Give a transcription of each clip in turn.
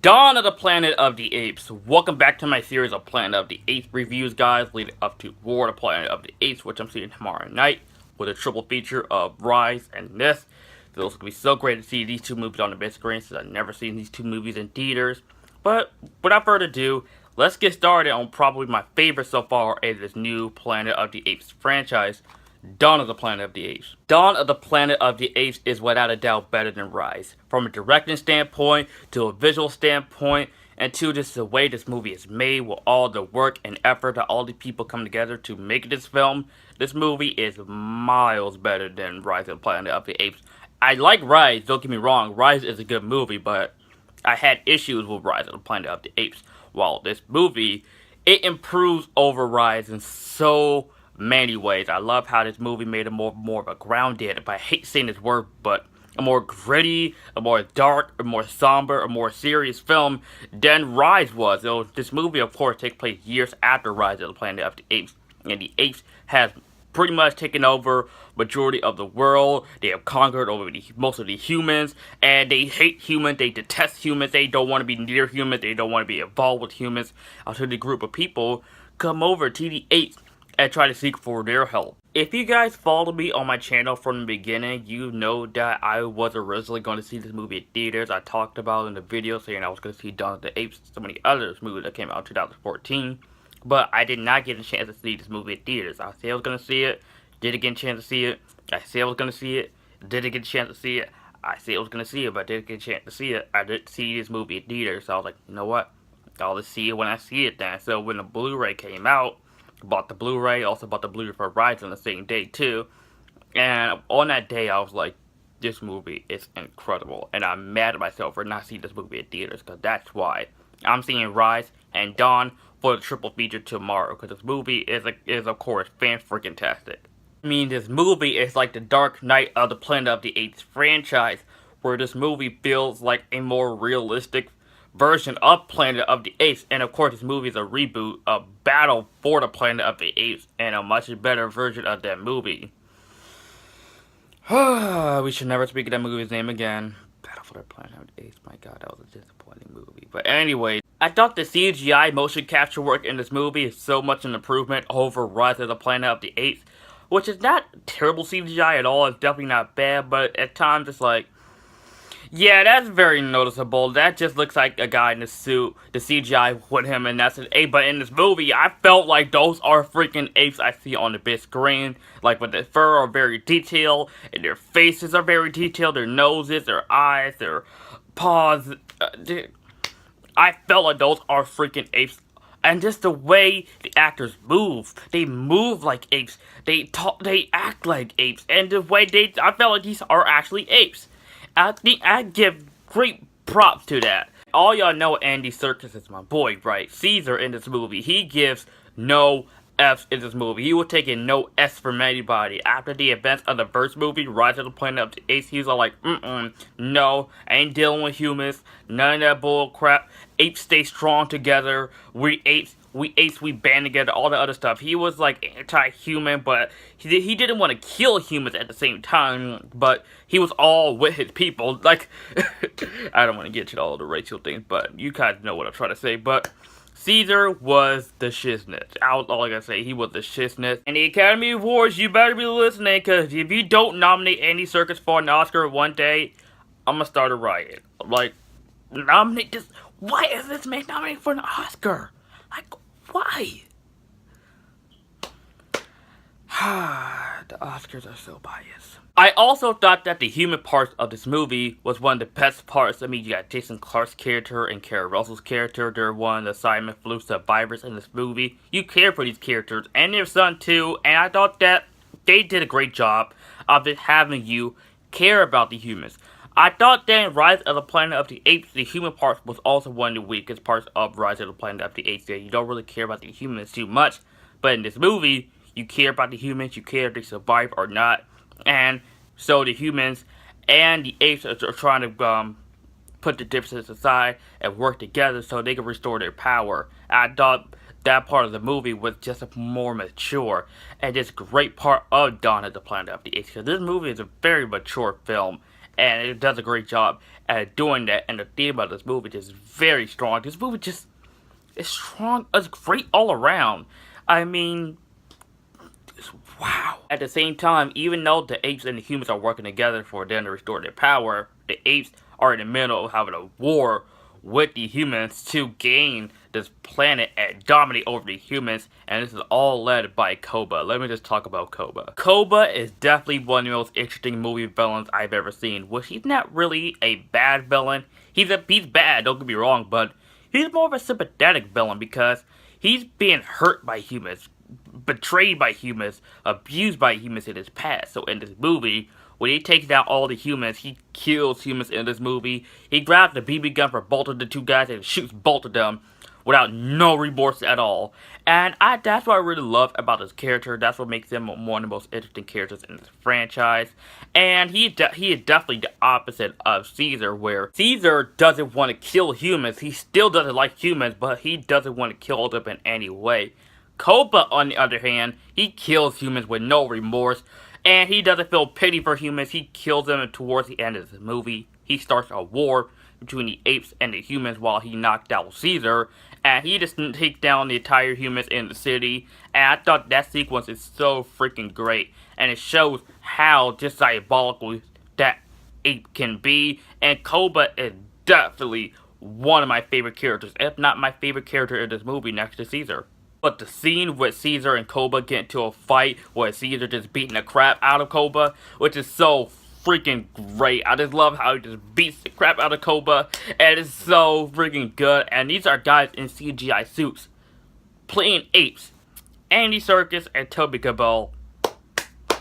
Dawn of the Planet of the Apes. Welcome back to my series of Planet of the Apes reviews, guys, leading up to War of the Planet of the Apes, which I'm seeing tomorrow night with a triple feature of Rise and this. So it's going to be so great to see these two movies on the big screen since I've never seen these two movies in theaters. But without further ado, let's get started on probably my favorite so far in this new Planet of the Apes franchise, Dawn of the Planet of the Apes. Dawn of the Planet of the Apes is without a doubt better than Rise. From a directing standpoint, to a visual standpoint, and to just the way this movie is made with all the work and effort that all the people come together to make this film, this movie is miles better than Rise of the Planet of the Apes. I like Rise, don't get me wrong, Rise is a good movie, but I had issues with Rise of the Planet of the Apes. While this movie, it improves over Rise in so many ways. I love how this movie made it more of a grounded, but I hate saying this word, but a more gritty, a more dark, a more somber, a more serious film than Rise was. So this movie, of course, takes place years after Rise of the Planet of the Apes, and the apes has pretty much taken over majority of the world. They have conquered over most of the humans, and they hate humans, they detest humans, they don't want to be near humans, they don't want to be involved with humans, until the group of people come over to the apes and try to seek for their help. If you guys follow me on my channel from the beginning, you know that I was originally going to see this movie in theaters. I talked about in the video saying I was going to see Dawn of the Apes, so many other movies that came out in 2014. But I did not get a chance to see this movie in theaters. I said I was going to see it, didn't get a chance to see it. I said I was going to see it, didn't get a chance to see it. I said I was going to see it, but didn't get a chance to see it. I didn't see this movie in theaters, so I was like, you know what? I'll just see it when I see it then. So when the Blu-ray came out, bought the Blu-ray, also bought the Blu-ray for Rise on the same day too. And on that day, I was like, this movie is incredible. And I'm mad at myself for not seeing this movie in theaters, because that's why I'm seeing Rise and Dawn for the triple feature tomorrow, because this movie is of course fan-freaking-tastic. I mean, this movie is like the Dark Knight of the Planet of the Apes franchise, where this movie feels like a more realistic version of Planet of the Apes, and of course this movie is a reboot, a battle for the Planet of the Apes, and a much better version of that movie. We should never speak of that movie's name again. Battle for the Planet of the Apes, my god, that was a disappointing movie. But anyway, I thought the CGI motion capture work in this movie is so much an improvement over Rise of the Planet of the Apes, which is not terrible CGI at all. It's definitely not bad, but at times it's like, yeah, that's very noticeable. That just looks like a guy in a suit. The CGI with him, and that's an ape. But in this movie, I felt like those are freaking apes I see on the big screen. Like, with their fur are very detailed, and their faces are very detailed. Their noses, their eyes, their paws. I felt like those are freaking apes. And just the way the actors move. They move like apes. They talk, they act like apes. And the way I felt like these are actually apes. I think I give great props to that. All y'all know Andy Serkis is my boy, right? Caesar in this movie, he gives no F's in this movie. He was taking no S from anybody. After the events of the first movie, Rise of the Planet of the Apes, he was all like, no, I ain't dealing with humans. None of that bull crap. Apes stay strong together. We apes, we band together, all the other stuff. He was like anti-human, but he didn't want to kill humans at the same time, but he was all with his people. Like, I don't want to get to all the racial things, but you guys know what I'm trying to say. But Caesar was the shiznit. All I gotta say, he was the shiznit. And the Academy Awards, you better be listening, because if you don't nominate Andy Serkis for an Oscar one day, I'm gonna start a riot. Like, nominate this. Why is this man nominated for an Oscar? Like, why? The Oscars are so biased. I also thought that the human parts of this movie was one of the best parts. I mean, you got Jason Clarke's character and Kara Russell's character. They're one of the Simon Flu survivors in this movie. You care for these characters, and their son too, and I thought that they did a great job of it having you care about the humans. I thought that in Rise of the Planet of the Apes, the human part was also one of the weakest parts of Rise of the Planet of the Apes. That you don't really care about the humans too much, but in this movie, you care about the humans, you care if they survive or not, and so the humans and the apes are trying to put the differences aside and work together so they can restore their power. I thought that part of the movie was just more mature, and this great part of Dawn of the Planet of the Apes, because this movie is a very mature film, and it does a great job at doing that. And the theme of this movie is very strong. This movie just is strong. It's great all around. I mean, wow. At the same time, even though the apes and the humans are working together for them to restore their power, the apes are in the middle of having a war with the humans to gain this planet and dominate over the humans, and this is all led by Koba. Let me just talk about Koba. Koba is definitely one of the most interesting movie villains I've ever seen, which he's not really a bad villain. He's bad, don't get me wrong, but he's more of a sympathetic villain because he's being hurt by humans, betrayed by humans, abused by humans in his past. So in this movie, when he takes down all the humans, he kills humans in this movie. He grabs the BB gun for both of the two guys and shoots both of them without no remorse at all. And that's what I really love about this character. That's what makes him one of the most interesting characters in this franchise. And he is definitely the opposite of Caesar, where Caesar doesn't want to kill humans. He still doesn't like humans, but he doesn't want to kill them in any way. Koba, on the other hand, he kills humans with no remorse. And he doesn't feel pity for humans. He kills them towards the end of the movie. He starts a war between the apes and the humans while he knocked out Caesar. And he just takes down the entire humans in the city. And I thought that sequence is so freaking great. And it shows how just diabolical that ape can be. And Koba is definitely one of my favorite characters, if not my favorite character in this movie next to Caesar. But the scene with Caesar and Koba get into a fight where Caesar just beating the crap out of Koba, which is so freaking great. I just love how he just beats the crap out of Koba, and it's so freaking good. And these are guys in CGI suits playing apes. Andy Serkis and Toby Kebbell,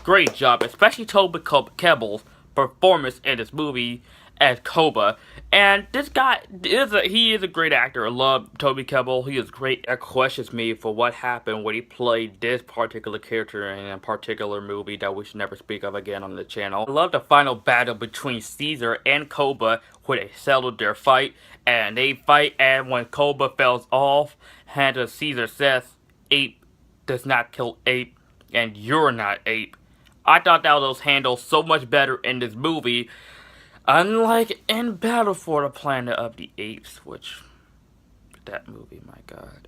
great job, especially Toby Kebbell's performance in this movie as Koba. And this guy he is a great actor. I love Toby Kebbell. He is great. That questions me for what happened when he played this particular character in a particular movie that we should never speak of again on the channel. I love the final battle between Caesar and Koba where they settled their fight, and they fight, and when Koba falls off, and Caesar says, "Ape does not kill ape, and you're not ape." I thought that was handled so much better in this movie. Unlike in Battle for the Planet of the Apes, which, that movie, my god.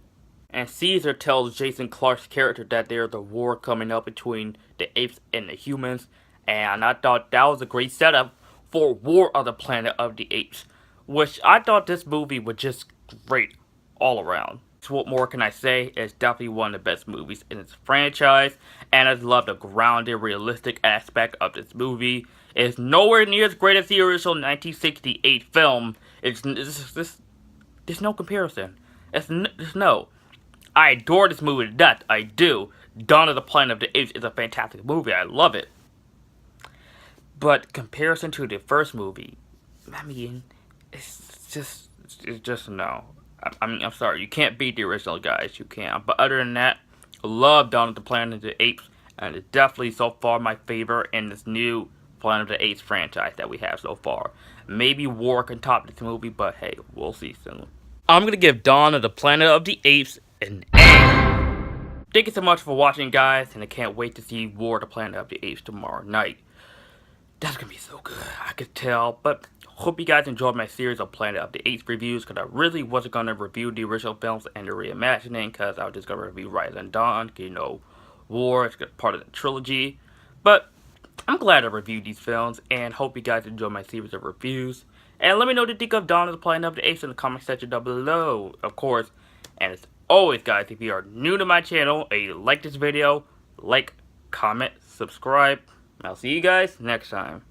And Caesar tells Jason Clarke's character that there's a war coming up between the apes and the humans. And I thought that was a great setup for War of the Planet of the Apes, which I thought this movie was just great all around. So what more can I say? It's definitely one of the best movies in this franchise, and I love the grounded, realistic aspect of this movie. It's nowhere near as great as the original 1968 film. There's no comparison. There's no. I adore this movie to death. I do. Dawn of the Planet of the Apes is a fantastic movie. I love it. But comparison to the first movie, I mean, it's just no. I'm sorry, you can't beat the original, guys. You can't. But other than that, I love Dawn of the Planet of the Apes, and it's definitely so far my favorite in this new Planet of the Apes franchise that we have so far. Maybe War can top this movie, but hey, we'll see soon. I'm gonna give Dawn of the Planet of the Apes an A. Thank you so much for watching, guys, and I can't wait to see War of the Planet of the Apes tomorrow night. That's gonna be so good, I could tell. But hope you guys enjoyed my series of Planet of the Apes reviews, because I really wasn't gonna review the original films and the reimagining, because I was just gonna review Rise and Dawn. You know, War is part of the trilogy. But I'm glad I reviewed these films, and hope you guys enjoy my series of reviews. And let me know what you think of Dawn of the Planet of the Apes in the comment section down below, of course. And as always, guys, if you are new to my channel and you like this video, like, comment, subscribe, and I'll see you guys next time.